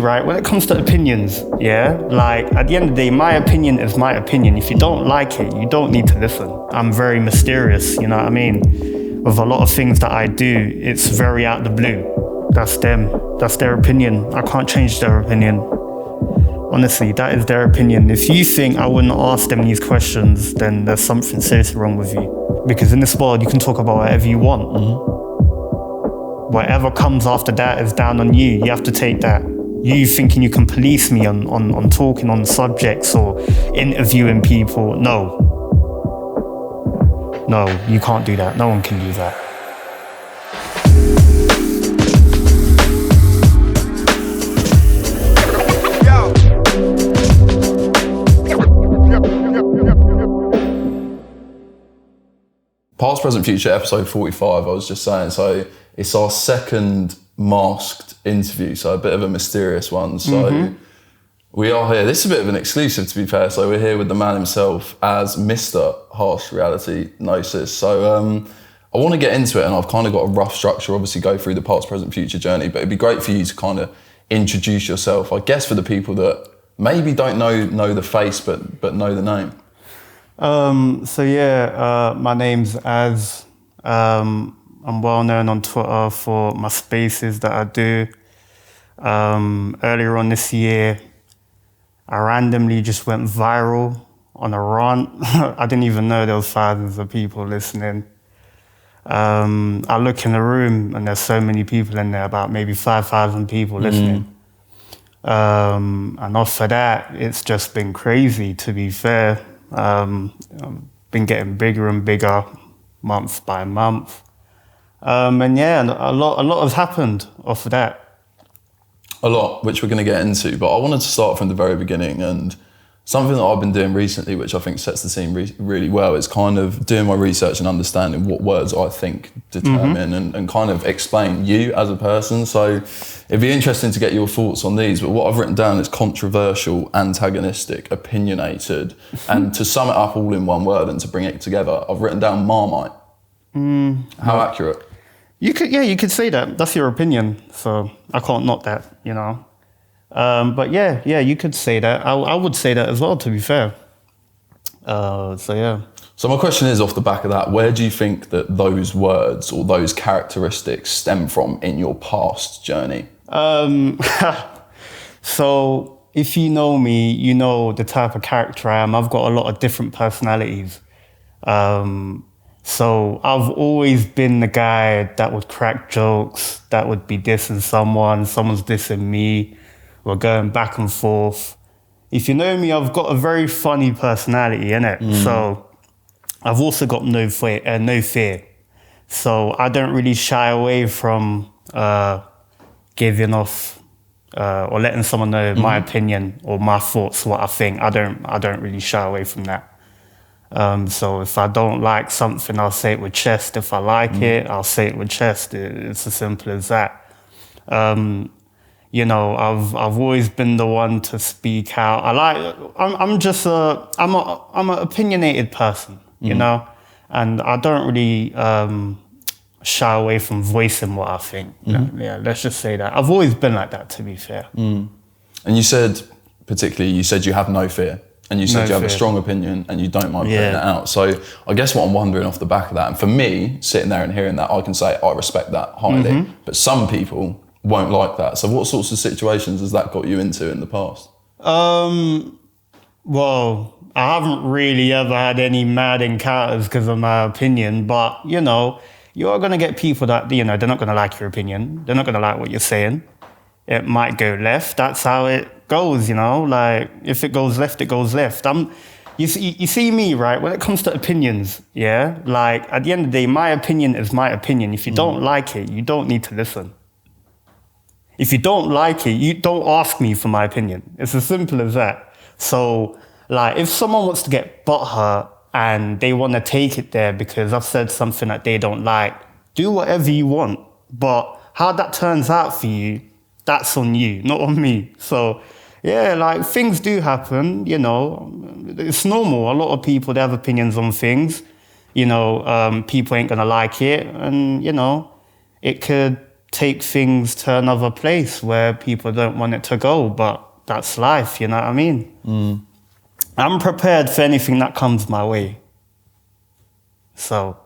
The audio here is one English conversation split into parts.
Right, when it comes to opinions, yeah, like at the end of the day, my opinion is my opinion. If you don't like it, you don't need to listen. I'm very mysterious, you know what I mean? With a lot of things that I do, it's very out the blue. That's them, that's their opinion. I can't change their opinion. Honestly, that is their opinion. If you think I wouldn't ask them these questions, then there's something seriously wrong with you. Because in this world, you can talk about whatever you want. Whatever comes after that is down on you. You have to take that. You thinking you can police me on talking on subjects or interviewing people, no. No, you can't do that. No one can do that. Past, Present, Future, episode 45, I was just saying, so it's our second masked interview, so a bit of a mysterious one. So we are here. This is a bit of an exclusive, to be fair. So we're here with the man himself as Mr. Harsh Reality, Nosis. So I want to get into it, and I've kind of got a rough structure, obviously go through the past, present, future journey, but it'd be great for you to kind of introduce yourself, I guess, for the people that maybe don't know the face, but know the name. My name's Az. I'm well known on Twitter for my spaces that I do. Earlier on this year, I randomly just went viral on a rant. I didn't even know there was thousands of people listening. I look in the room and there's so many people in there, about maybe 5,000 people listening. And off of that, it's just been crazy, to be fair. I've been getting bigger and bigger month by month. A lot has happened off of that. A lot, which we're going to get into, but I wanted to start from the very beginning, and something that I've been doing recently, which I think sets the scene really well, is kind of doing my research and understanding what words I think determine and kind of explain you as a person. So it'd be interesting to get your thoughts on these, but what I've written down is controversial, antagonistic, opinionated, and to sum it up all in one word and to bring it together, I've written down Marmite. How accurate? You could say that. That's your opinion, so I can't knock that, you know. You could say that. I would say that as well, to be fair. So my question is, off the back of that, where do you think that those words or those characteristics stem from in your past journey? So if you know me, you know the type of character I am. I've got a lot of different personalities. So I've always been the guy that would crack jokes, that would be dissing someone's dissing me. We're going back and forth. If you know me, I've got a very funny personality, innit? So I've also got no fear. So I don't really shy away from giving off or letting someone know my opinion or my thoughts, what I think. I don't really shy away from that. So if I don't like something, I'll say it with chest. If I like it, I'll say it with chest. It's as simple as that. You know, I've always been the one to speak out. I'm an opinionated person, you know, and I don't really shy away from voicing what I think. Yeah, let's just say that. I've always been like that, to be fair. And you said you have no fear. And you said you have a strong opinion and you don't mind putting it out. So I guess what I'm wondering off the back of that, and for me, sitting there and hearing that, I can say I respect that highly. But some people won't like that. So what sorts of situations has that got you into in the past? Well, I haven't really ever had any mad encounters because of my opinion, but, you know, you are going to get people that, you know, they're not going to like your opinion. They're not going to like what you're saying. It might go left. That's how it goes, you know? Like, if it goes left, it goes left. You see me, right? When it comes to opinions, yeah? Like, at the end of the day, my opinion is my opinion. If you don't like it, you don't need to listen. If you don't like it, you don't ask me for my opinion. It's as simple as that. So, like, if someone wants to get butthurt and they want to take it there because I've said something that they don't like, do whatever you want. But how that turns out for you, that's on you, not on me. So, yeah, like, things do happen, you know. It's normal. A lot of people, they have opinions on things. You know, people ain't going to like it. And, you know, it could take things to another place where people don't want it to go, but that's life, you know what I mean? I'm prepared for anything that comes my way. So,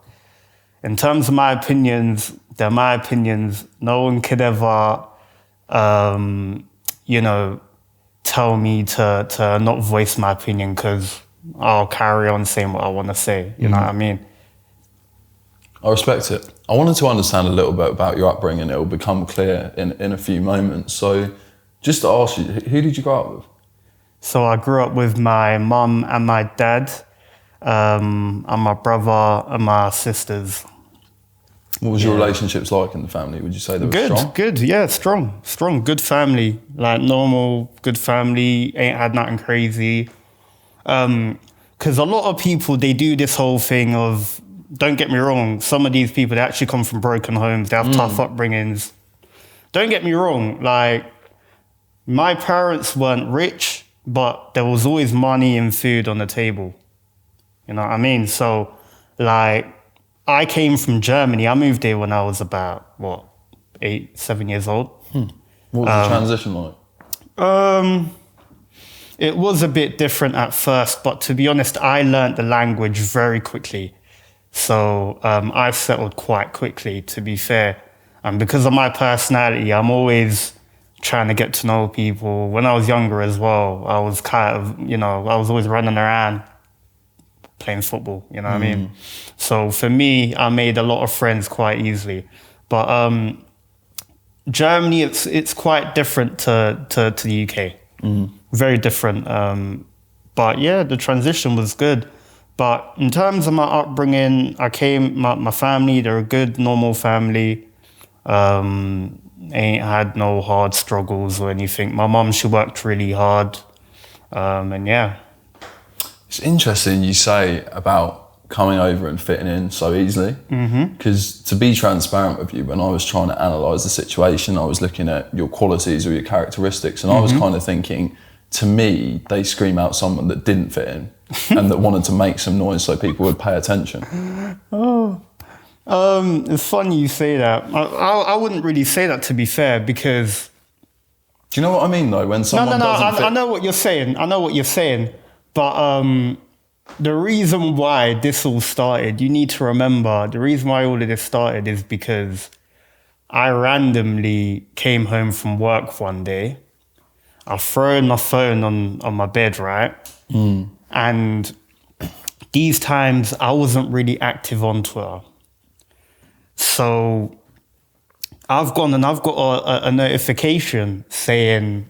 in terms of my opinions, they're my opinions. No one could ever, you know, tell me to not voice my opinion because I'll carry on saying what I want to say. You know what I mean? I respect it. I wanted to understand a little bit about your upbringing. It will become clear in a few moments. So just to ask you, who did you grow up with? So I grew up with my mum and my dad, and my brother and my sisters. What was your relationships like in the family? Would you say they were strong? Good, yeah, strong, good family, like normal, good family, ain't had nothing crazy. Because a lot of people, they do this whole thing of, don't get me wrong, some of these people, they actually come from broken homes, they have tough upbringings. Don't get me wrong, like, my parents weren't rich, but there was always money and food on the table. You know what I mean? So, like, I came from Germany. I moved here when I was about, 7 years old. What was the transition like? It was a bit different at first, but to be honest, I learned the language very quickly. So I've settled quite quickly, to be fair. And because of my personality, I'm always trying to get to know people. When I was younger as well, I was kind of, I was always running around playing football, you know what I mean? So for me, I made a lot of friends quite easily. But Germany, it's quite different to the UK. Very different. But yeah, the transition was good. But in terms of my upbringing, my family, they're a good, normal family. Ain't had no hard struggles or anything. My mum, she worked really hard. And yeah. It's interesting you say about coming over and fitting in so easily. Because to be transparent with you, when I was trying to analyse the situation, I was looking at your qualities or your characteristics, and I was kind of thinking, to me, they scream out someone that didn't fit in and that wanted to make some noise so people would pay attention. It's funny you say that. I wouldn't really say that, to be fair, because... Do you know what I mean, though? When someone doesn't fit... I know what you're saying. But the reason why this all started, you need to remember, the reason why all of this started is because I randomly came home from work one day. I've thrown my phone on my bed, right? And these times I wasn't really active on Twitter. So I've gone and I've got a notification saying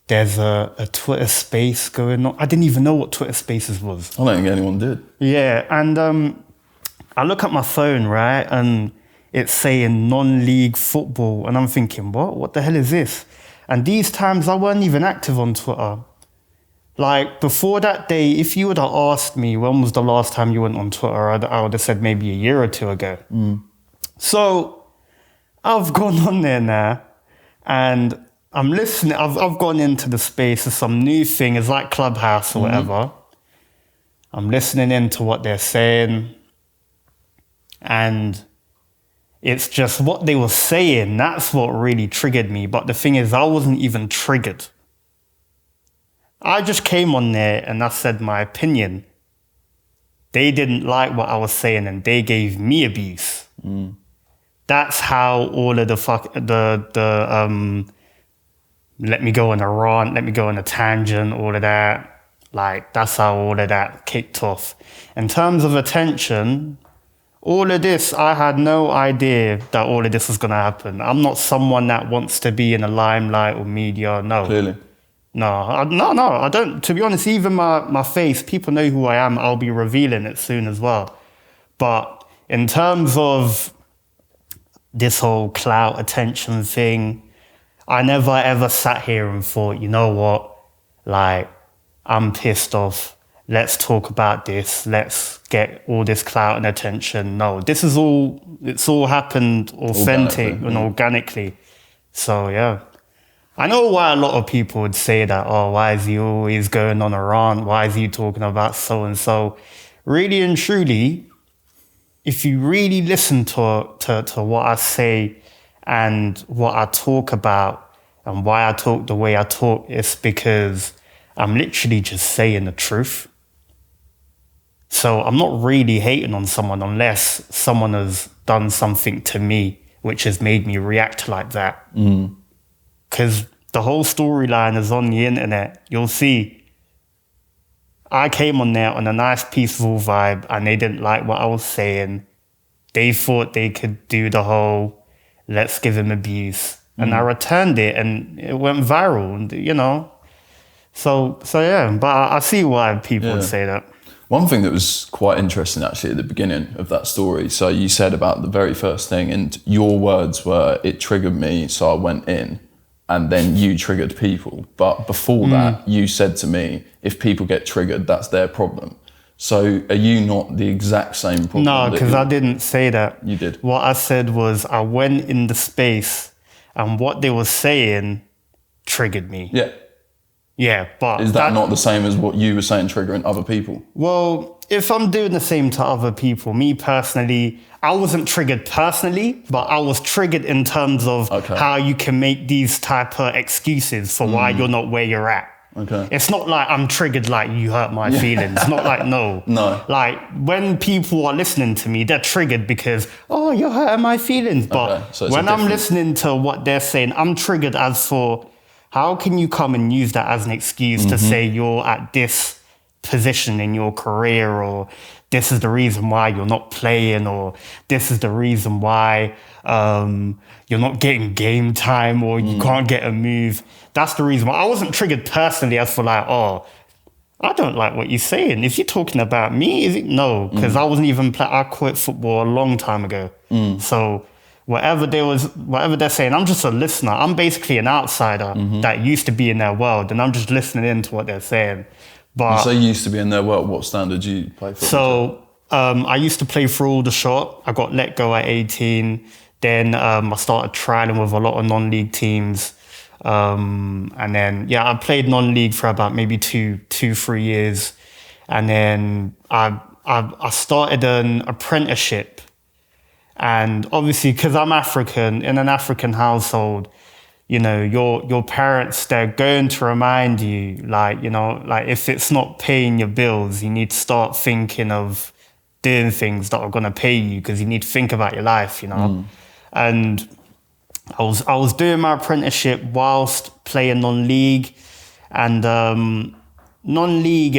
there's a Twitter space going on. I didn't even know what Twitter Spaces was. I don't think anyone did. Yeah, and I look at my phone, right? And it's saying non-league football. And I'm thinking, what the hell is this? And these times I weren't even active on Twitter. Like, before that day, if you would have asked me when was the last time you went on Twitter, I would have said maybe a year or two ago. So I've gone on there now and I'm listening. I've gone into the space of some new thing. It's like Clubhouse or whatever. I'm listening into what they're saying. And it's just what they were saying. That's what really triggered me. But the thing is, I wasn't even triggered. I just came on there and I said my opinion. They didn't like what I was saying and they gave me abuse. That's how all of let me go on a rant, let me go on a tangent, all of that. Like, that's how all of that kicked off. In terms of attention, all of this, I had no idea that all of this was going to happen. I'm not someone that wants to be in the limelight or media, no. Clearly. No, I don't. To be honest, even my face, people know who I am. I'll be revealing it soon as well. But in terms of this whole clout attention thing, I never ever sat here and thought, you know what, like, I'm pissed off. Let's talk about this. Let's get all this clout and attention. No, it's all happened authentic and organically. So, yeah. I know why a lot of people would say that, why is he always going on a rant? Why is he talking about so-and-so? Really and truly, if you really listen to what I say And what I talk about and why I talk the way I talk is because I'm literally just saying the truth. So I'm not really hating on someone unless someone has done something to me which has made me react like that. Because the whole storyline is on the internet. You'll see. I came on there on a nice, peaceful vibe, and they didn't like what I was saying. They thought they could do the whole, let's give him abuse. And I returned it, and it went viral, and, you know. So yeah, but I see why people would say that. One thing that was quite interesting actually at the beginning of that story, so you said about the very first thing, and your words were, it triggered me, so I went in, and then you triggered people. But before that, you said to me, if people get triggered, that's their problem. So are you not the exact same problem? No, because I didn't say that. You did. What I said was I went in the space, and what they were saying triggered me. Yeah. Yeah, but... Is that not the same as what you were saying triggering other people? Well, if I'm doing the same to other people, me personally, I wasn't triggered personally, but I was triggered in terms of how you can make these type of excuses for why you're not where you're at. Okay. It's not like I'm triggered like you hurt my feelings. Not like, no. No. Like when people are listening to me, they're triggered because, oh, you're hurting my feelings. But so when I'm listening to what they're saying, I'm triggered as for, how can you come and use that as an excuse to say you're at this position in your career, or this is the reason why you're not playing, or this is the reason why you're not getting game time, or you can't get a move. That's the reason why. I wasn't triggered personally as for like, oh, I don't like what you're saying. If you're talking about me, is it? No, because I wasn't even I quit football a long time ago. So whatever they're saying, I'm just a listener. I'm basically an outsider that used to be in their world, and I'm just listening into what they're saying. But so you used to be in their world. What standard did you play for? So I used to play for Aldershot. I got let go at 18. Then I started trialing with a lot of non-league teams. And then, I played non-league for about maybe 3 years. And then I started an apprenticeship. And obviously, because I'm African, in an African household, you know, your parents, they're going to remind you, like, you know, like if it's not paying your bills, you need to start thinking of doing things that are going to pay you, because you need to think about your life, you know. And I was doing my apprenticeship whilst playing non-league. And non-league,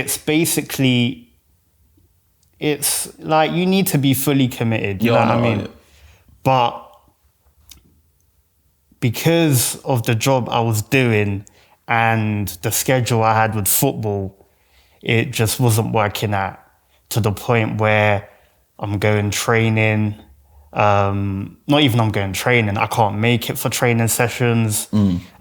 it's like you need to be fully committed, you know what I mean? But because of the job I was doing and the schedule I had with football, it just wasn't working out, to the point where I'm going training. Not even I'm going training, I can't make it for training sessions.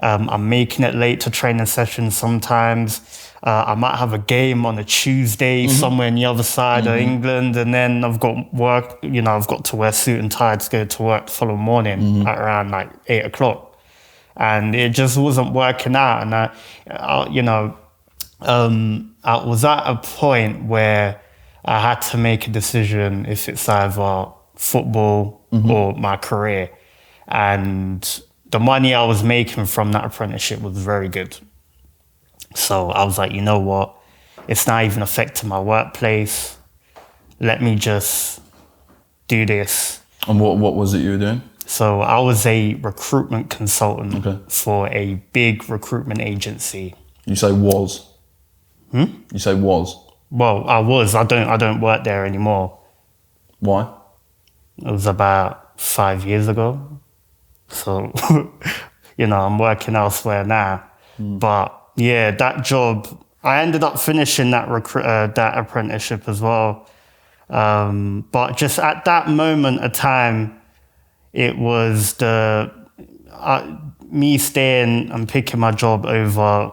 I'm making it late to training sessions sometimes. I might have a game on a Tuesday somewhere on the other side of England, and then I've got work, you know, I've got to wear suit and tie to go to work the following morning at around like 8 o'clock. And it just wasn't working out. And I was at a point where I had to make a decision if it's either football or my career. And the money I was making from that apprenticeship was very good. So I was like, you know what? It's not even affecting my workplace. Let me just do this. And what was it you were doing? So I was a recruitment consultant for a big recruitment agency. You say was? You say was? Well, I was. I don't work there anymore. Why? It was about 5 years ago. So, you know, I'm working elsewhere now. But yeah, that job, I ended up finishing that that apprenticeship as well. But just at that moment of time, it was me staying and picking my job over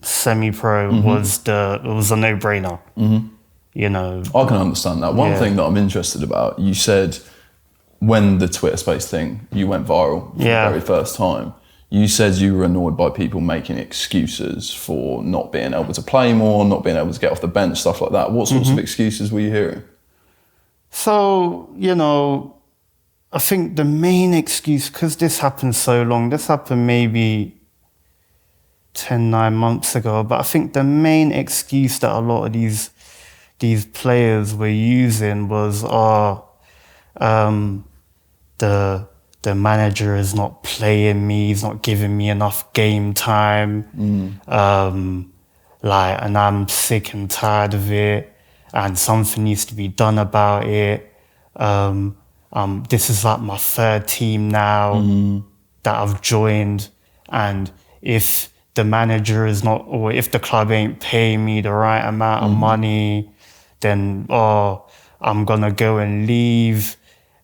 semi-pro was it was a no-brainer. You know, I can understand that. One thing that I'm interested about, you said when the Twitter space thing, you went viral for the very first time. You said you were annoyed by people making excuses for not being able to play more, not being able to get off the bench, stuff like that. What sorts of excuses were you hearing? So, you know, I think the main excuse, because this happened so long, this happened maybe 9 months ago, but I think the main excuse that a lot of these players were using was, the manager is not playing me, he's not giving me enough game time, and I'm sick and tired of it, and something needs to be done about it. This is like my third team now that I've joined, and if the manager is not, or if the club ain't paying me the right amount of money, then I'm gonna go and leave.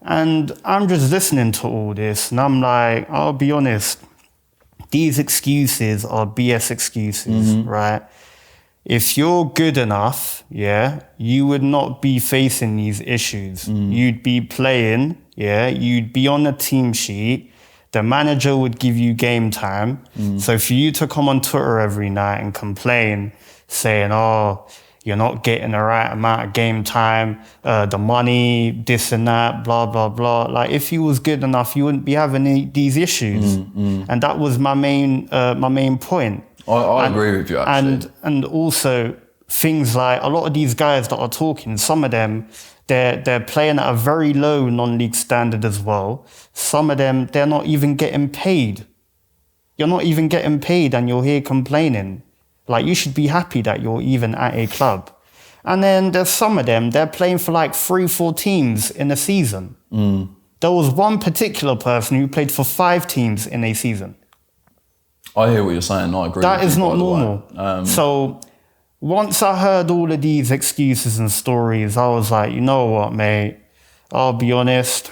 And I'm just listening to all this, and I'm like, I'll be honest, these excuses are BS excuses, right? If you're good enough, you would not be facing these issues. You'd be playing, you'd be on the team sheet. The manager would give you game time. So for you to come on Twitter every night and complain, saying, you're not getting the right amount of game time, the money, this and that, blah, blah, blah. Like, if you was good enough, you wouldn't be having these issues. And that was my main point. I agree with you, actually. And also, things like, a lot of these guys that are talking, some of them, they're playing at a very low non-league standard as well. Some of them, they're not even getting paid. You're not even getting paid and you're here complaining. Like, you should be happy that you're even at a club. And then there's some of them, they're playing for like 3-4 teams in a season. There was one particular person who played for 5 teams in a season. I hear what you're saying. I agree. That is not normal. So once I heard all of these excuses and stories, I was like, you know what, mate? I'll be honest.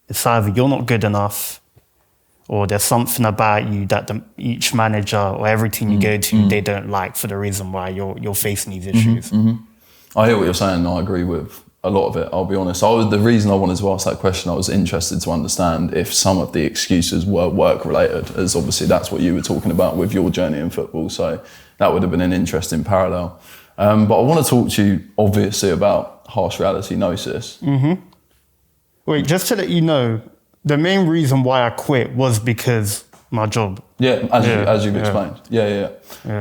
It's either you're not good enough, or there's something about you that each manager or every team you go to, they don't like, for the reason why you're facing these issues. I hear what you're saying. I agree with a lot of it, I'll be honest. The reason I wanted to ask that question, I was interested to understand if some of the excuses were work-related, as obviously that's what you were talking about with your journey in football. So that would have been an interesting parallel. But I want to talk to you, obviously, about harsh reality Nosis. Wait, just to let you know, the main reason why I quit was because my job. Yeah, as you've explained. Yeah.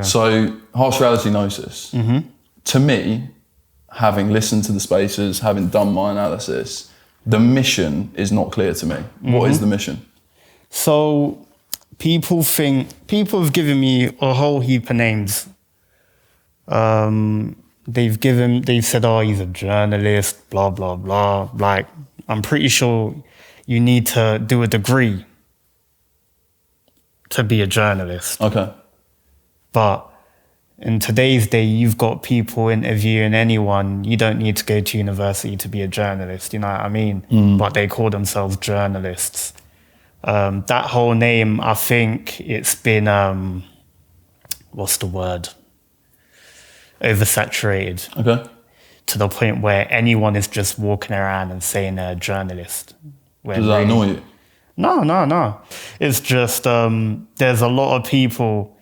So, harsh reality Nosis. To me, having listened to the spaces, having done my analysis, the mission is not clear to me. What is the mission? So, people have given me a whole heap of names. They've said, he's a journalist, blah, blah, blah. Like, I'm pretty sure you need to do a degree to be a journalist. Okay. But in today's day, you've got people interviewing anyone. You don't need to go to university to be a journalist, you know what I mean? But they call themselves journalists. That whole name, I think it's been, what's the word? Oversaturated. Okay. To the point where anyone is just walking around and saying they're a journalist. Does that annoy you? No. It's just, there's a lot of people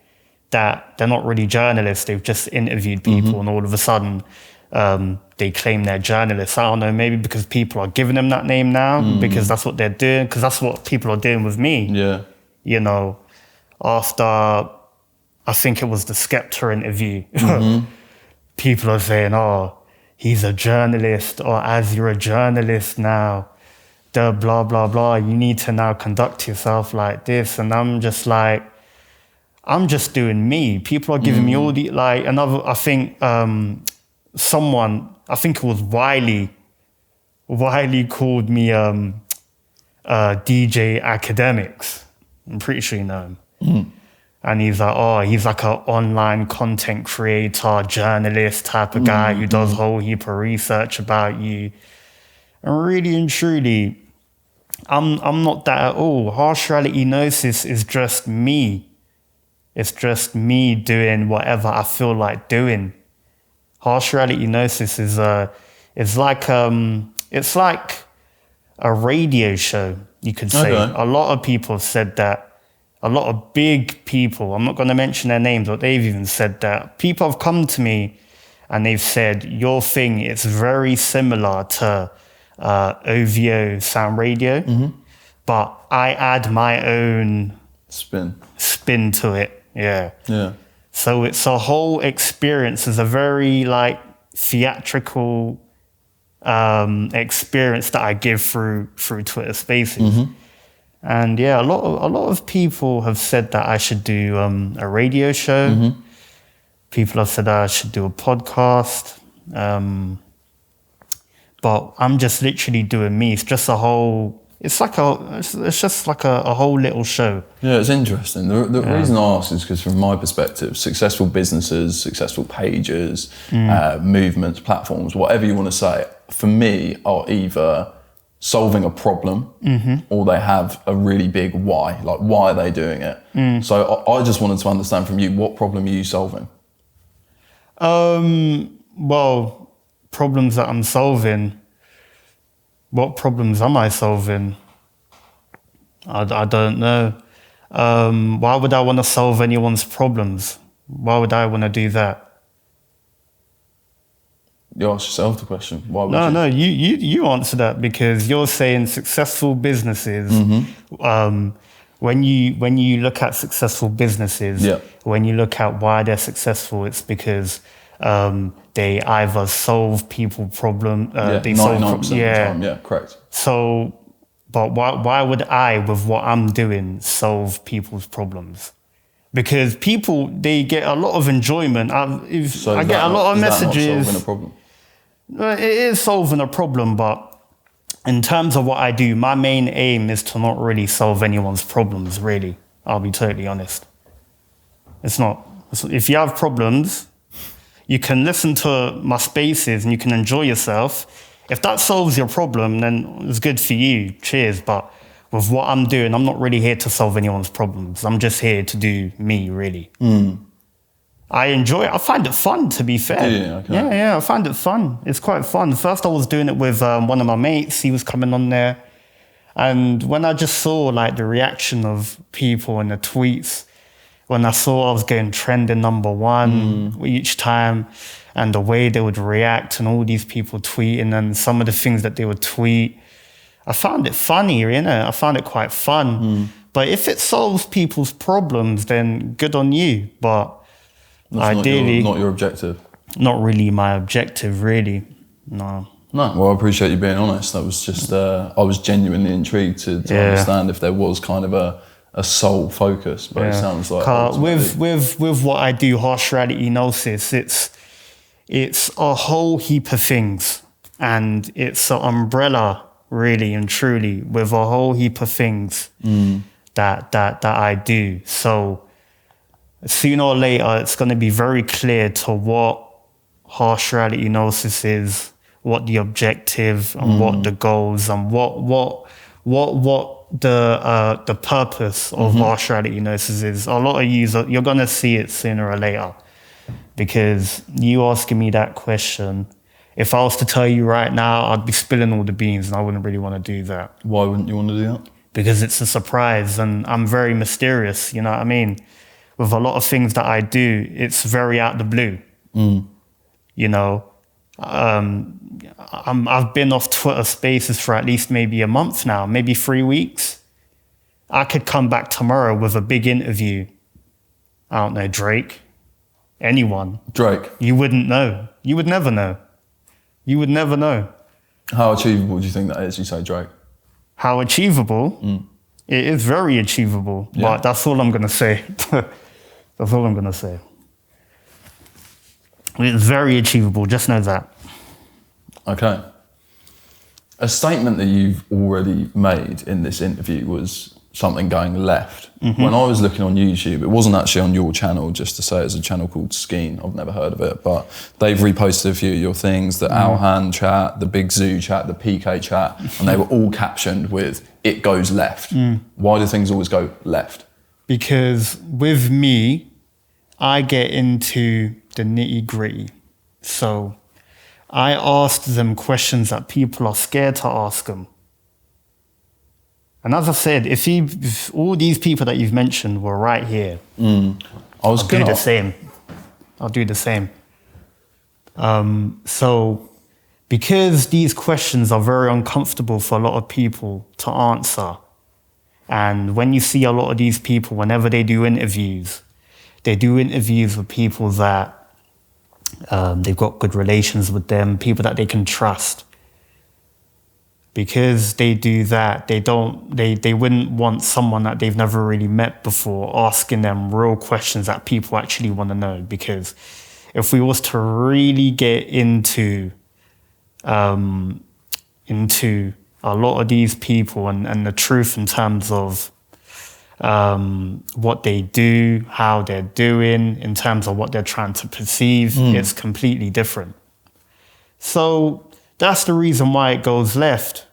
that they're not really journalists. They've just interviewed people and all of a sudden they claim they're journalists. I don't know, maybe because people are giving them that name now because that's what they're doing, because that's what people are doing with me. Yeah. You know, after, I think it was the Skepta interview, people are saying, he's a journalist, or as you're a journalist now, the blah, blah, blah, you need to now conduct yourself like this. And I'm just like, I'm just doing me. People are giving me all the, like, another, I think someone, I think it was Wiley called me DJ Academics. I'm pretty sure you know him. And he's like, he's like an online content creator, journalist type of guy who does a whole heap of research about you. And really and truly, I'm not that at all. Harsh reality Nosis is just me. It's just me doing whatever I feel like doing. Harsh reality Nosis is like it's like a radio show, you could say. Okay. A lot of people have said that. A lot of big people, I'm not going to mention their names, but they've even said that. People have come to me and they've said, your thing is very similar to OVO sound radio, but I add my own spin to it. Yeah. So it's a whole experience. It's a very like theatrical experience that I give through Twitter Spaces. And yeah, a lot of people have said that I should do a radio show. People have said that I should do a podcast. But I'm just literally doing me. It's just a whole. It's just like a whole little show. Yeah, it's interesting. The reason I ask is because from my perspective, successful businesses, successful pages, movements, platforms, whatever you want to say, for me are either solving a problem or they have a really big why. Like, why are they doing it? So I just wanted to understand from you, what problem are you solving? Well, problems that I'm solving. What problems am I solving? I don't know. Why would I want to solve anyone's problems? Why would I want to do that? You ask yourself the question. Why would No, you answer that, because you're saying successful businesses. When you look at successful businesses, when you look at why they're successful, it's because they either solve people problem. They 99% of the time. Yeah, correct. So, but why would I, with what I'm doing, solve people's problems? Because people, they get a lot of enjoyment. I get a lot of messages. Not solving a problem? It is solving a problem, but in terms of what I do, my main aim is to not really solve anyone's problems, really. I'll be totally honest. It's not. If you have problems, you can listen to my spaces and you can enjoy yourself. If that solves your problem, then it's good for you. Cheers. But with what I'm doing, I'm not really here to solve anyone's problems. I'm just here to do me, really. I enjoy it. I find it fun, to be fair. Yeah, I find it fun. It's quite fun. First, I was doing it with one of my mates. He was coming on there. And when I just saw like the reaction of people and the tweets, when I saw I was getting trending #1 each time, and the way they would react and all these people tweeting and some of the things that they would tweet, I found it funny, you know. I found it quite fun. But if it solves people's problems, then good on you. But that's ideally, not your objective. Not really my objective, really. No. Well, I appreciate you being honest. That was just, I was genuinely intrigued to understand if there was kind of a sole focus, but it sounds like with what I do, Harsh Reality Nosis, it's a whole heap of things, and it's an umbrella, really and truly, with a whole heap of things that I do. So sooner or later, it's going to be very clear to what Harsh Reality Nosis is, what the objective and what the goals and what the purpose of Harsh Reality Nosis is. A lot of you're going to see it sooner or later, because you asking me that question, if I was to tell you right now, I'd be spilling all the beans, and I wouldn't really want to do that. Why wouldn't you want to do that? Because it's a surprise, and I'm very mysterious, you know what I mean? With a lot of things that I do, it's very out the blue. You know, I've been off Twitter Spaces for at least maybe a month now, maybe 3 weeks. I could come back tomorrow with a big interview. I don't know, Drake, anyone. Drake. You wouldn't know. You would never know. You would never know. How achievable do you think that is, you say Drake? How achievable? It is very achievable, but that's all I'm going to say. That's all I'm going to say. It's very achievable, just know that. Okay. A statement that you've already made in this interview was something going left. When I was looking on YouTube, it wasn't actually on your channel, just to say it's a channel called Skeen. I've never heard of it, but they've reposted a few of your things, the Alhan chat, the Big Zoo chat, the PK chat, and they were all captioned with, "It goes left." Why do things always go left? Because with me, I get into the nitty gritty. So I asked them questions that people are scared to ask them. And as I said, if all these people that you've mentioned were right here, I'll do the same. So because these questions are very uncomfortable for a lot of people to answer. And when you see a lot of these people, whenever they do interviews with people that they've got good relations with them, people that they can trust. Because they do that, they wouldn't want someone that they've never really met before asking them real questions that people actually want to know. Because if we was to really get into a lot of these people and the truth in terms of what they do, how they're doing, in terms of what they're trying to perceive, it's completely different. So that's the reason why it goes left.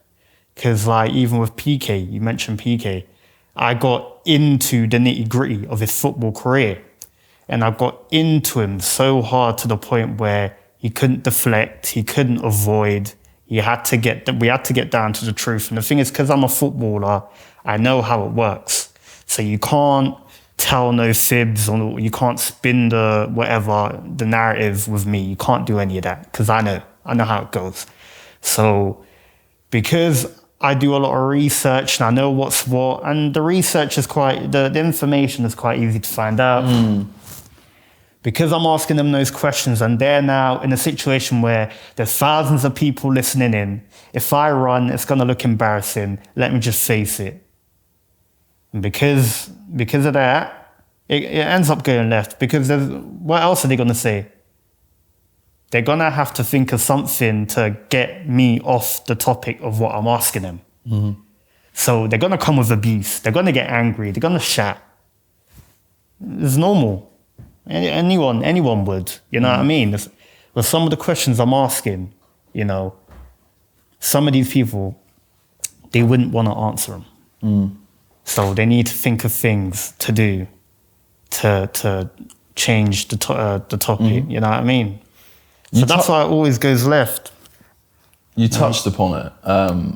Because like even with PK, you mentioned PK, I got into the nitty gritty of his football career. And I got into him so hard to the point where he couldn't deflect, he couldn't avoid. We had to get down to the truth. And the thing is, because I'm a footballer, I know how it works. So you can't tell no fibs, or you can't spin the narrative with me. You can't do any of that because I know how it goes. So because I do a lot of research and I know what's what, and the research is the information is quite easy to find out. Because I'm asking them those questions and they're now in a situation where there's thousands of people listening in. If I run, it's going to look embarrassing. Let me just face it. And because of that, it ends up going left. Because what else are they going to say? They're going to have to think of something to get me off the topic of what I'm asking them. Mm-hmm. So they're going to come with abuse. They're going to get angry. They're going to shout. It's normal. Anyone would, you know what I mean? With some of the questions I'm asking, you know, some of these people, they wouldn't want to answer them. So they need to think of things to do to change the topic, you know what I mean? So that's why it always goes left. You touched upon it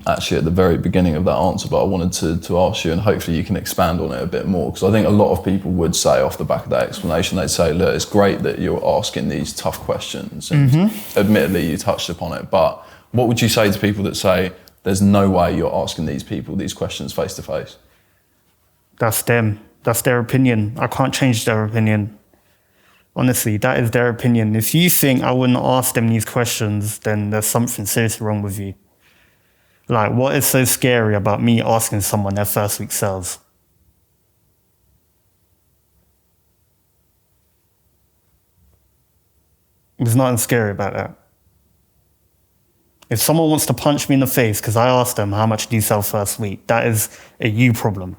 actually at the very beginning of that answer, but I wanted to ask you, and hopefully you can expand on it a bit more, because I think a lot of people would say off the back of that explanation, they'd say, look, it's great that you're asking these tough questions, and admittedly you touched upon it, but what would you say to people that say there's no way you're asking these people these questions face to face? That's them. That's their opinion. I can't change their opinion. Honestly, that is their opinion. If you think I wouldn't ask them these questions, then there's something seriously wrong with you. Like, what is so scary about me asking someone their first week sales? There's nothing scary about that. If someone wants to punch me in the face because I asked them how much do you sell first week, that is a you problem.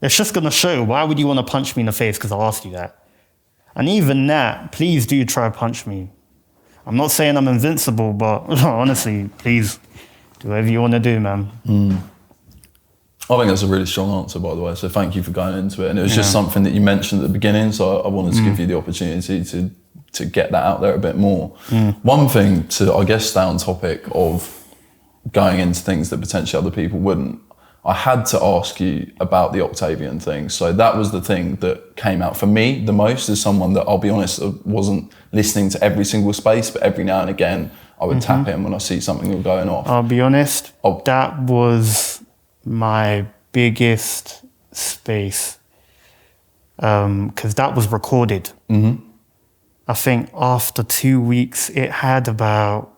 It's just going to show, why would you want to punch me in the face because I asked you that? And even that, please do try to punch me. I'm not saying I'm invincible, but honestly, please do whatever you want to do, man. I think that's a really strong answer, by the way, so thank you for going into it. And it was just something that you mentioned at the beginning, so I wanted to give you the opportunity to get that out there a bit more. One thing to, I guess, stay on topic of going into things that potentially other people wouldn't, I had to ask you about the Octavian thing. So that was the thing that came out for me the most, as someone that, I'll be honest, wasn't listening to every single space, but every now and again I would tap in when I see something going off. I'll be honest, that was my biggest space, because that was recorded. I think after 2 weeks, it had about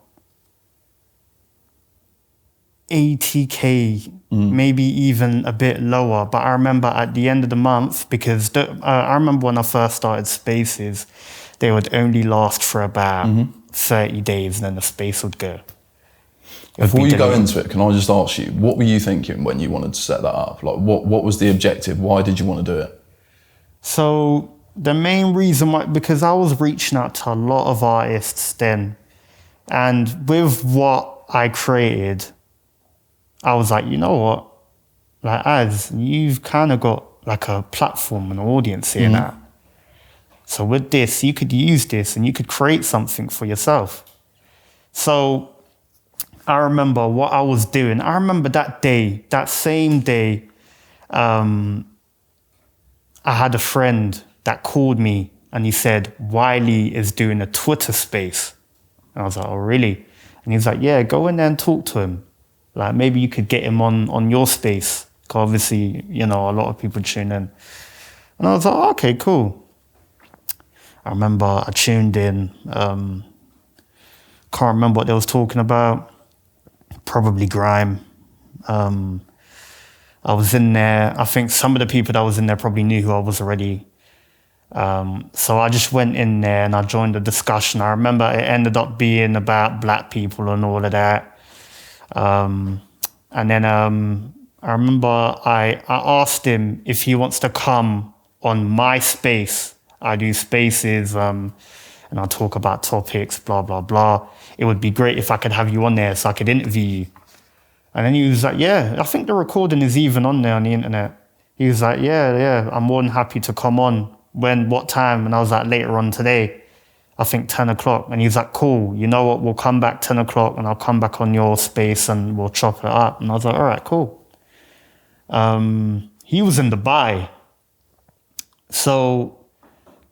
80K, maybe even a bit lower. But I remember at the end of the month, because I remember when I first started spaces, they would only last for about 30 days and then the space would go. Before you go into it, can I just ask you, what were you thinking when you wanted to set that up? Like, what was the objective? Why did you want to do it? So the main reason why, because I was reaching out to a lot of artists then, and with what I created, I was like, you know what? Like, Az, you've kind of got like a platform, an audience here now. So with this, you could use this and you could create something for yourself. So I remember what I was doing. I remember that day, that same day, I had a friend that called me and he said, Wiley is doing a Twitter space. And I was like, oh, really? And he's like, yeah, go in there and talk to him. Like, maybe you could get him on your space. 'Cause obviously, you know, a lot of people tune in. And I was like, oh, okay, cool. I remember I tuned in. Can't remember what they was talking about. Probably grime. I was in there. I think some of the people that was in there probably knew who I was already. So I just went in there and I joined the discussion. I remember it ended up being about black people and all of that. And then I remember I asked him if he wants to come on my space. I do spaces and I talk about topics, blah, blah, blah. It would be great if I could have you on there so I could interview you. And then he was like, yeah, I think the recording is even on there on the internet. He was like, yeah, I'm more than happy to come on. When, what time? And I was like, later on today, I think 10 o'clock. And he was like, cool, you know what? We'll come back 10 o'clock and I'll come back on your space and we'll chop it up. And I was like, all right, cool. He was in Dubai. So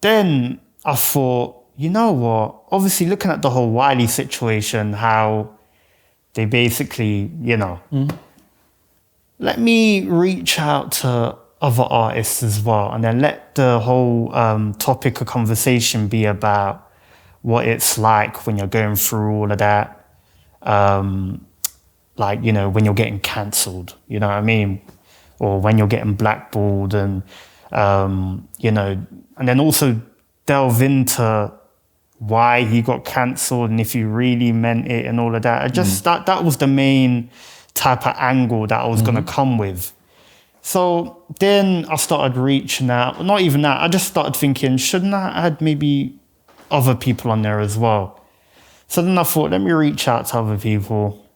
then I thought, you know what? Obviously looking at the whole Wiley situation, how they basically, you know, let me reach out to other artists as well, and then let the whole topic of conversation be about what it's like when you're going through all of that. Like, you know, when you're getting cancelled, you know what I mean? Or when you're getting blackballed and, you know, and then also delve into why he got cancelled and if he really meant it and all of that. I just, that was the main type of angle that I was going to come with. So then I started reaching out. Not even that. I just started thinking, shouldn't I add maybe other people on there as well? So then I thought, let me reach out to other people.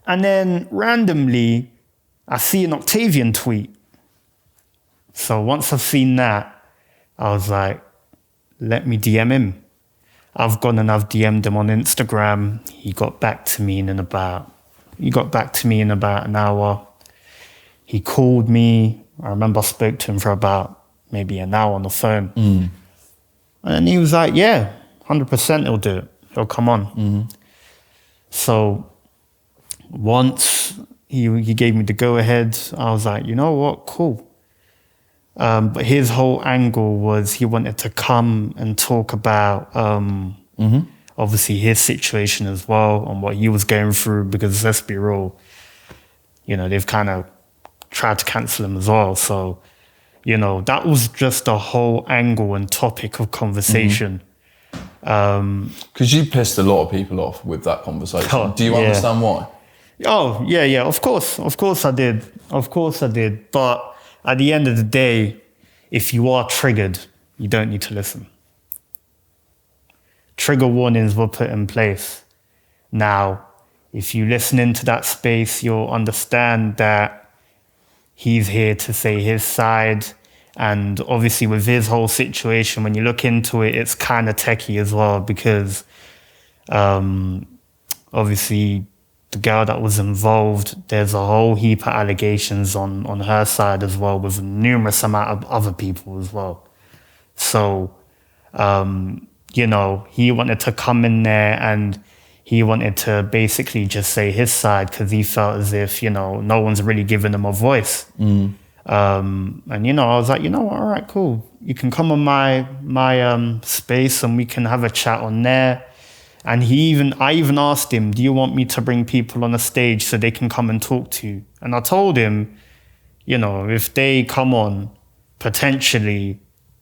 And then randomly, I see an Octavian tweet. So once I've seen that, I was like, let me DM him. I've gone and I've DM'd him on Instagram. He got back to me in about an hour. He called me. I remember I spoke to him for about maybe an hour on the phone. And he was like, yeah, 100% he'll do it. He'll come on. So once he gave me the go-ahead, I was like, you know what, cool. But his whole angle was he wanted to come and talk about obviously his situation as well and what he was going through, because let's be real, you know, they've kind of tried to cancel him as well. So, you know, that was just a whole angle and topic of conversation. Because you pissed a lot of people off with that conversation. Oh, do you understand why? Oh, yeah, of course I did. But at the end of the day, if you are triggered, you don't need to listen. Trigger warnings were put in place. Now, if you listen into that space, you'll understand that he's here to say his side. And obviously with his whole situation, when you look into it, it's kind of techie as well, because obviously the girl that was involved, there's a whole heap of allegations on her side as well, with numerous amount of other people as well. So, you know, he wanted to come in there and he wanted to basically just say his side, because he felt as if, you know, no one's really giving him a voice. And, you know, I was like, you know what, all right, cool. You can come on my space and we can have a chat on there. And I even asked him, do you want me to bring people on a stage so they can come and talk to you? And I told him, you know, if they come on, potentially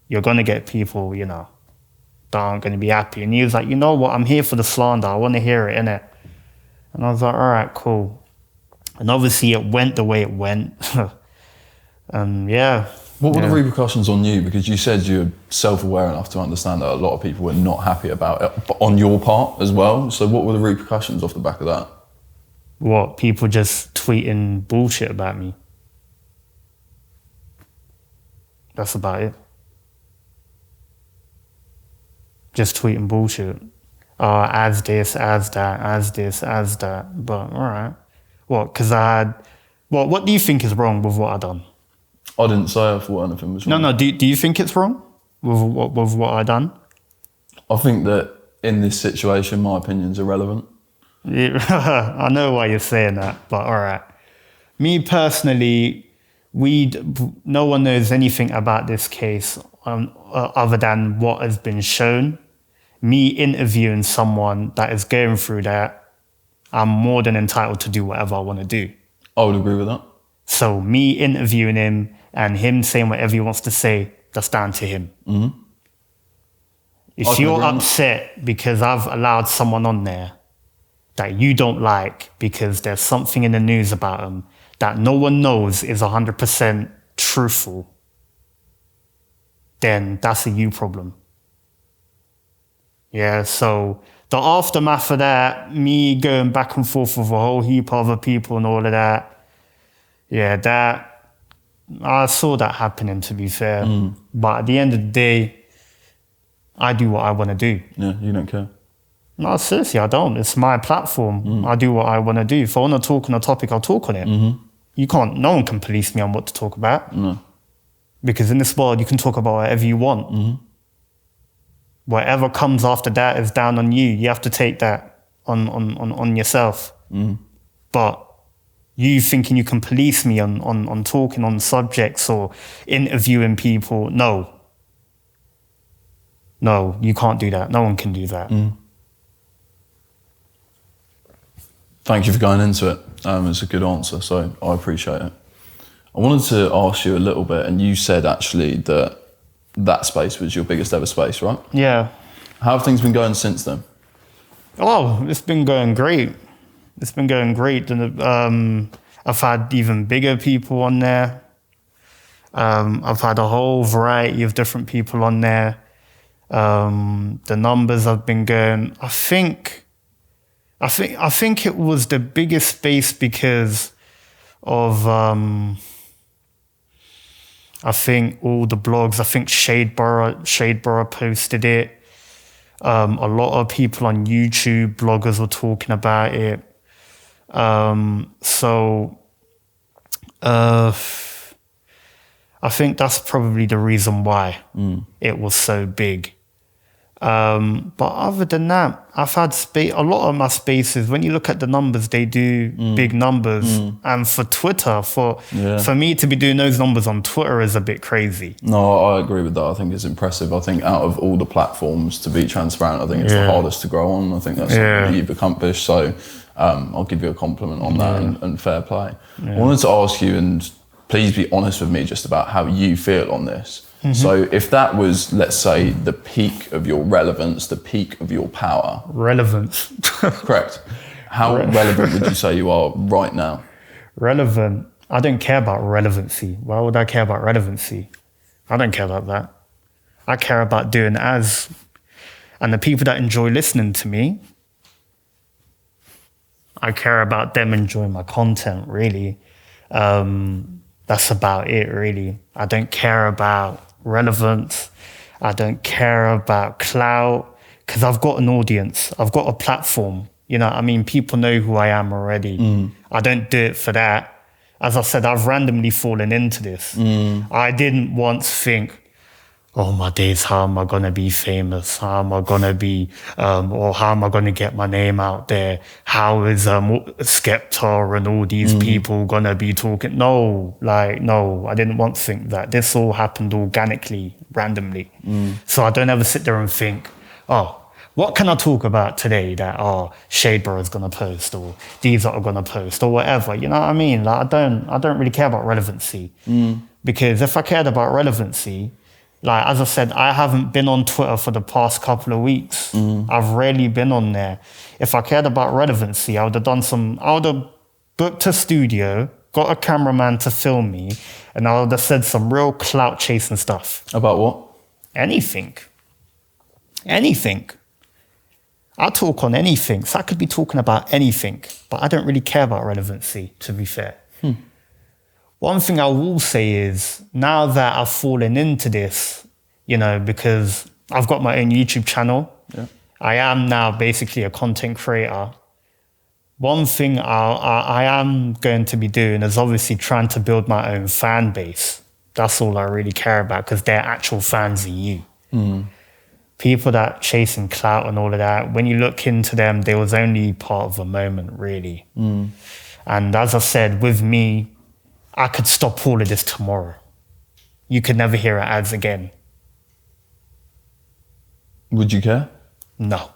you're going to get people, you know, that aren't going to be happy. And he was like, you know what, I'm here for the slander. I want to hear it, innit? And I was like, all right, cool. And obviously it went the way it went. And yeah. What were the repercussions on you? Because you said you're self-aware enough to understand that a lot of people were not happy about it, but on your part as well. So what were the repercussions off the back of that? What, people just tweeting bullshit about me? That's about it. Just tweeting bullshit. As this, as that, as this, as that. But all right. What, because what do you think is wrong with what I done? I didn't say I thought anything was wrong. No. Do you think it's wrong with what I done? I think that in this situation, my opinion's irrelevant. I know why you're saying that, but all right. Me personally, no one knows anything about this case other than what has been shown. Me interviewing someone that is going through that, I'm more than entitled to do whatever I want to do. I would agree with that. So me interviewing him and him saying whatever he wants to say, that's down to him. Mm-hmm. If you're upset because I've allowed someone on there that you don't like because there's something in the news about them that no one knows is 100% truthful, then that's a you problem. Yeah, so the aftermath of that, me going back and forth with a whole heap of other people and all of that, yeah, I saw that happening, to be fair. But at the end of the day, I do what I want to do. Yeah, you don't care. No, seriously, I don't. It's my platform. I do what I want to do. If I want to talk on a topic, I'll talk on it. No one can police me on what to talk about. No. Because in this world, you can talk about whatever you want. Whatever comes after that is down on you. You have to take that on yourself. But you thinking you can police me on talking on subjects or interviewing people, no. No, you can't do that. No one can do that. Thank you for going into it. It's a good answer, so I appreciate it. I wanted to ask you a little bit, and you said actually that space was your biggest ever space, right? Yeah. How have things been going since then? Oh, it's been going great. It's been going great. And I've had even bigger people on there. I've had a whole variety of different people on there. The numbers have been going. I think it was the biggest space because of I think all the blogs. I think Shadeborough posted it. A lot of people on YouTube, bloggers were talking about it. So I think that's probably the reason why it was so big. But other than that, I've had a lot of my spaces. When you look at the numbers, they do big numbers. And for Twitter, for me to be doing those numbers on Twitter is a bit crazy. No, I agree with that. I think it's impressive. I think out of all the platforms, to be transparent, I think it's the hardest to grow on. I think that's something that you've accomplished. So I'll give you a compliment on that and fair play. I wanted to ask you, and please be honest with me just about how you feel on this. So if that was, let's say, the peak of your relevance, the peak of your power. Relevance. Correct. How relevant would you say you are right now? Relevant. I don't care about relevancy. Why would I care about relevancy? I don't care about that. I care about doing as. And the people that enjoy listening to me, I care about them enjoying my content, really. That's about it, really. I don't care about relevance. I don't care about clout because I've got an audience. I've got a platform. You know what I mean? People know who I am already. I don't do it for that. As I said, I've randomly fallen into this. I didn't once think, oh my days, how am I going to be famous? How am I going to be, or how am I going to get my name out there? How is Skepta and all these people going to be talking? No, I didn't once think that. This all happened organically, randomly. So I don't ever sit there and think, oh, what can I talk about today that, Shadeborough is going to post, or these are going to post, or whatever. You know what I mean? Like, I don't really care about relevancy. Because if I cared about relevancy, like, as I said, I haven't been on Twitter for the past couple of weeks. I've rarely been on there. If I cared about relevancy, I would have booked a studio, got a cameraman to film me, and I would have said some real clout chasing stuff. About what? Anything. I talk on anything. So I could be talking about anything, but I don't really care about relevancy, to be fair. One thing I will say is, now that I've fallen into this, you know, because I've got my own YouTube channel, I am now basically a content creator. One thing I am going to be doing is obviously trying to build my own fan base. That's all I really care about, because they're actual fans of you. people that chasing clout and all of that, when you look into them, they was only part of a moment, really. And as I said, with me, I could stop all of this tomorrow. You could never hear our ads again. Would you care? No,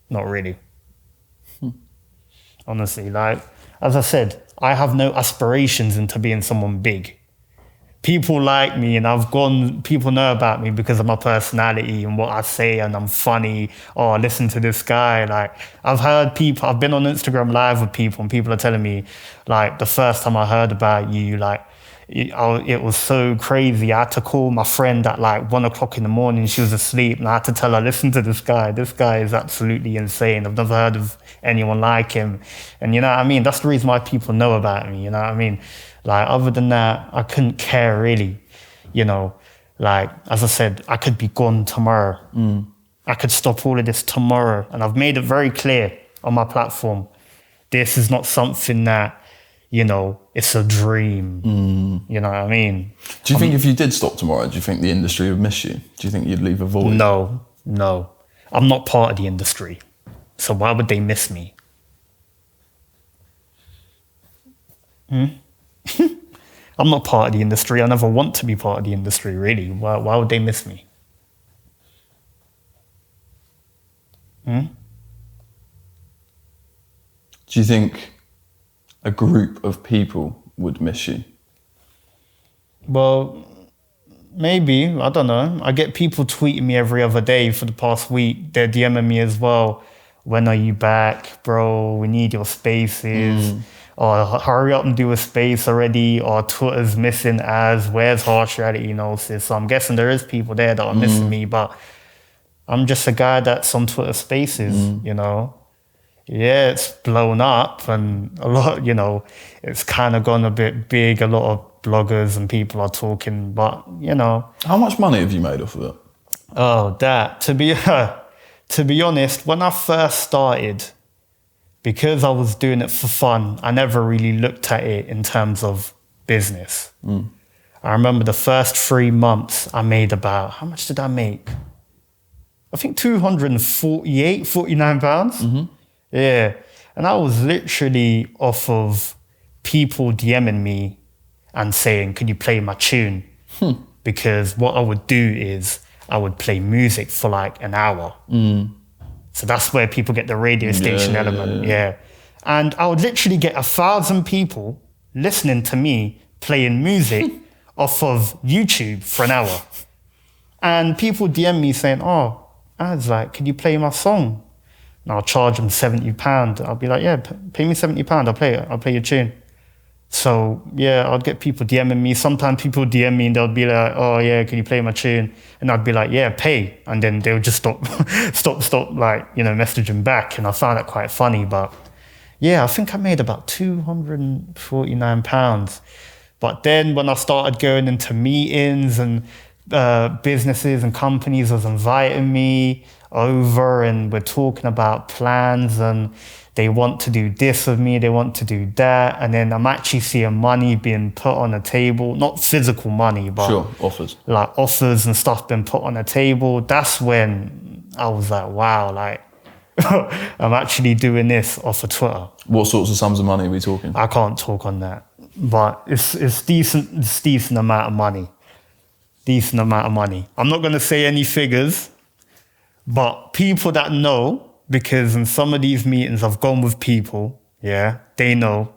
not really. Honestly, like, as I said, I have no aspirations into being someone big. People like me and people know about me because of my personality and what I say, and I'm funny. Oh, listen to this guy. Like, I've been on Instagram Live with people and people are telling me, like, the first time I heard about you, like, it was so crazy. I had to call my friend at like 1 o'clock in the morning. She was asleep and I had to tell her, listen to this guy. This guy is absolutely insane. I've never heard of anyone like him. And you know what I mean? That's the reason why people know about me. You know what I mean? Like, other than that, I couldn't care really. You know, like, as I said, I could be gone tomorrow. I could stop all of this tomorrow. And I've made it very clear on my platform. This is not something that, you know, it's a dream. You know what I mean? Do you think if you did stop tomorrow, do you think the industry would miss you? Do you think you'd leave a void? No. I'm not part of the industry. So why would they miss me? I'm not part of the industry. I never want to be part of the industry, really. Why would they miss me? Do you think a group of people would miss you? Well, maybe. I don't know. I get people tweeting me every other day for the past week. They're DMing me as well. When are you back, bro? We need your spaces. Or hurry up and do a space already. Or Twitter's missing ads. Where's Harsh Reality Nosis? So I'm guessing there is people there that are missing me. But I'm just a guy that's on Twitter Spaces, you know. Yeah, it's blown up and a lot, you know, it's kind of gone a bit big. A lot of bloggers and people are talking, but, you know. How much money have you made off of it? Oh, that. To be honest, when I first started, because I was doing it for fun, I never really looked at it in terms of business. I remember the first 3 months I made about, how much did I make? I think 49 pounds. Yeah. And I was literally off of people DMing me and saying, can you play my tune? Because what I would do is I would play music for like an hour. So that's where people get the radio station element. Yeah. And I would literally get 1,000 people listening to me playing music off of YouTube for an hour. And people DM me saying, oh, ads, like, can you play my song? And I'll charge them £70. I'll be like, yeah, pay me £70. I'll play it. I'll play your tune. So yeah, I'd get people DMing me. Sometimes people DM me and they'll be like, oh yeah, can you play my tune? And I'd be like, yeah, pay. And then they'll just stop, like, you know, messaging back. And I found that quite funny. But yeah, I think I made about £249. But then when I started going into meetings and businesses and companies was inviting me over and we're talking about plans and they want to do this with me, they want to do that. And then I'm actually seeing money being put on the table, not physical money, but sure, offers. Like offers and stuff being put on the table. That's when I was like, wow, like I'm actually doing this off of Twitter. What sorts of sums of money are we talking? I can't talk on that, but it's decent amount of money. Decent amount of money. I'm not going to say any figures, but people that know, because in some of these meetings I've gone with people, yeah, they know,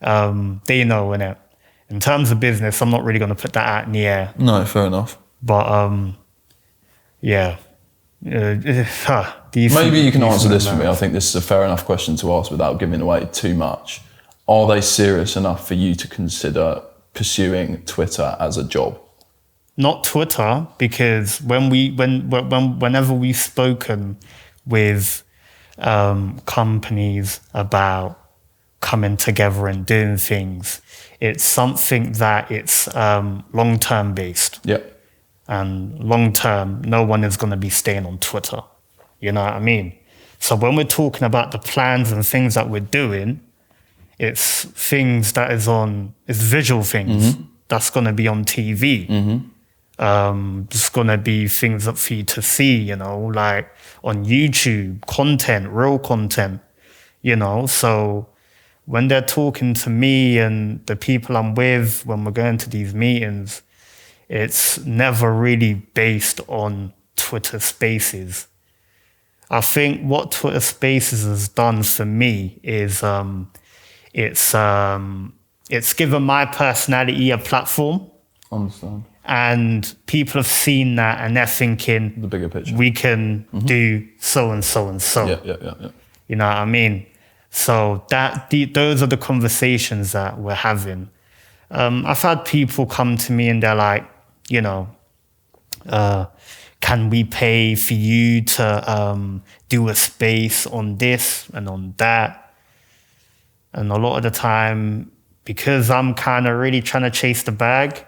innit? In terms of business, I'm not really going to put that out in the air. No, fair enough. But, yeah. Maybe you can answer this for me. I think this is a fair enough question to ask without giving away too much. Are they serious enough for you to consider pursuing Twitter as a job? Not Twitter, because whenever we've spoken with companies about coming together and doing things, it's something that it's long-term based. Yep. And long-term, no one is going to be staying on Twitter. You know what I mean? So when we're talking about the plans and things that we're doing, it's things that it's visual things that's going to be on TV. There's gonna be things up for you to see, you know, like on YouTube, content, real content, you know. So when they're talking to me and the people I'm with, when we're going to these meetings, it's never really based on Twitter Spaces. I think what Twitter Spaces has done for me is it's given my personality a platform. Understand. And people have seen that and they're thinking, The bigger picture. we can do so and so and so. Yeah. You know what I mean? So those are the conversations that we're having. I've had people come to me and they're like, you know, can we pay for you to do a space on this and on that? And a lot of the time, because I'm kind of really trying to chase the bag,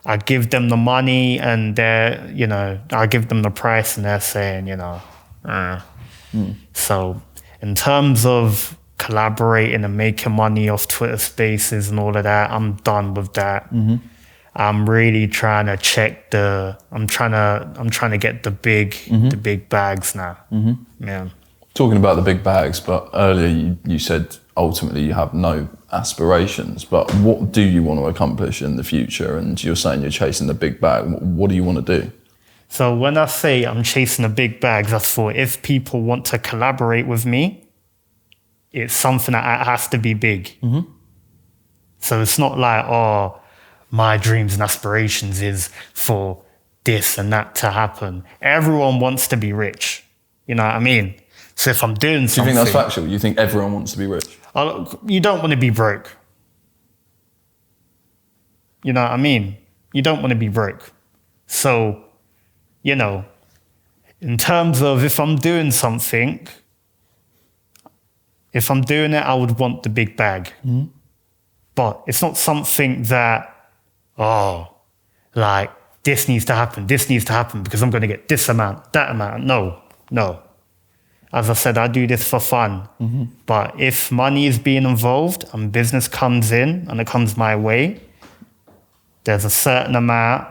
I give them the money and they're, you know, I give them the price and they're saying, you know, So in terms of collaborating and making money off Twitter Spaces and all of that, I'm done with that. I'm really trying to check I'm trying to get the big bags now. Yeah. Talking about the big bags, but earlier you said ultimately you have no aspirations, but what do you want to accomplish in the future? And you're saying you're chasing the big bag. What do you want to do? So when I say I'm chasing the big bags, that's for if people want to collaborate with me, it's something that has to be big. So it's not like, oh, my dreams and aspirations is for this and that to happen. Everyone wants to be rich. You know what I mean? So if I'm doing something... Do you think that's factual? You think everyone wants to be rich? You don't want to be broke. You know what I mean? You don't want to be broke. So, you know, in terms of if I'm doing something, if I'm doing it, I would want the big bag. But it's not something that, like, this needs to happen because I'm going to get this amount, that amount. No. As I said, I do this for fun. But if money is being involved and business comes in and it comes my way, there's a certain amount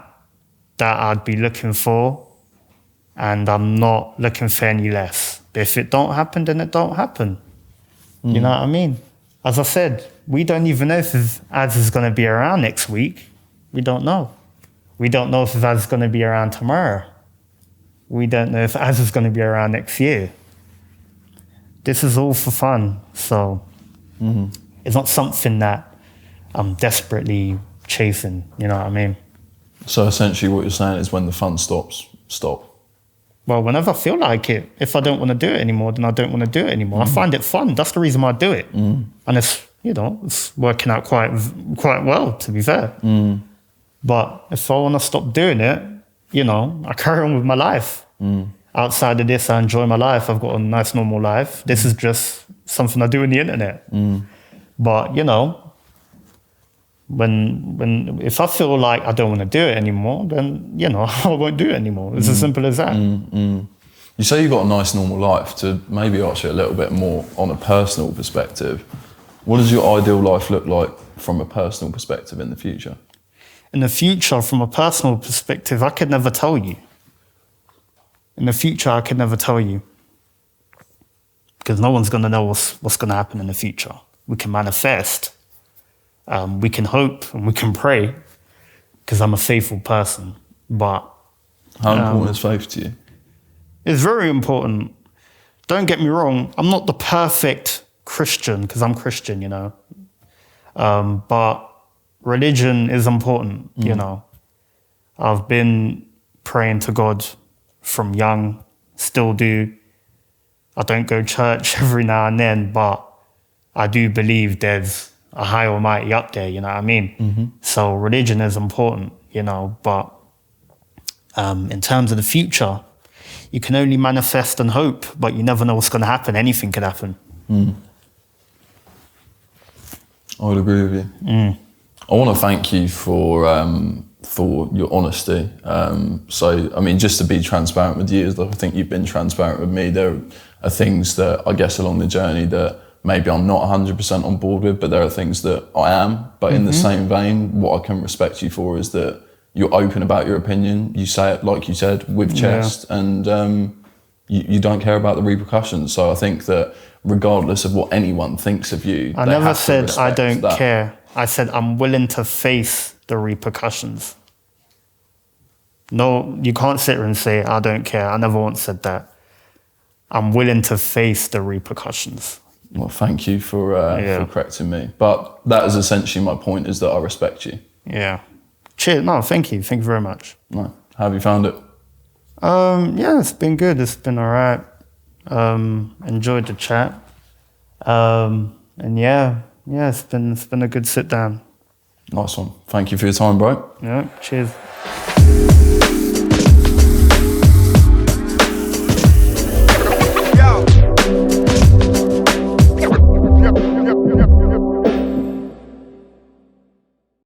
that I'd be looking for and I'm not looking for any less. But if it don't happen, then it don't happen. You know what I mean? As I said, we don't even know if ads is going to be around next week. We don't know. We don't know if ads is going to be around tomorrow. We don't know if ads is going to be around next year. This is all for fun. So it's not something that I'm desperately chasing. You know what I mean? So essentially what you're saying is when the fun stops, stop. Well, whenever I feel like it. If I don't want to do it anymore, then I don't want to do it anymore. I find it fun. That's the reason why I do it. And it's, you know, it's working out quite well, to be fair. But if I want to stop doing it, you know, I carry on with my life. Outside of this, I enjoy my life. I've got a nice, normal life. This is just something I do on the internet. But, you know, if I feel like I don't want to do it anymore, then, you know, I won't do it anymore. It's as simple as that. You say you've got a nice, normal life. To maybe ask you a little bit more on a personal perspective, what does your ideal life look like from a personal perspective in the future? In the future, from a personal perspective, I could never tell you. In the future, I could never tell you. Because no one's going to know what's going to happen in the future. We can manifest. We can hope and we can pray. Because I'm a faithful person. But... How important is faith to you? It's very important. Don't get me wrong. I'm not the perfect Christian, because I'm Christian, you know. But religion is important, you know. I've been praying to God from young, still do. I don't go to church every now and then, but I do believe there's a high almighty up there, you know what I mean? So religion is important, you know, but in terms of the future, you can only manifest and hope, but you never know what's going to happen. Anything could happen. I would agree with you. I want to thank you for your honesty. So, I mean, just to be transparent with you, I think you've been transparent with me. There are things that I guess along the journey that maybe I'm not 100% on board with, but there are things that I am. But in the same vein, what I can respect you for is that you're open about your opinion. You say it, like you said, with chest, and you don't care about the repercussions. So I think that regardless of what anyone thinks of you, I never said I don't care. I said I'm willing to face the repercussions. No, you can't sit here and say I don't care. I never once said that. I'm willing to face the repercussions. Well, thank you for correcting me. But that is essentially my point, is that I respect you. Yeah. Cheers. No, thank you. Thank you very much. No. How have you found it? Yeah, it's been good. It's been all right. Enjoyed the chat. And yeah, it's been a good sit down. Nice one. Thank you for your time, bro. Yeah, cheers.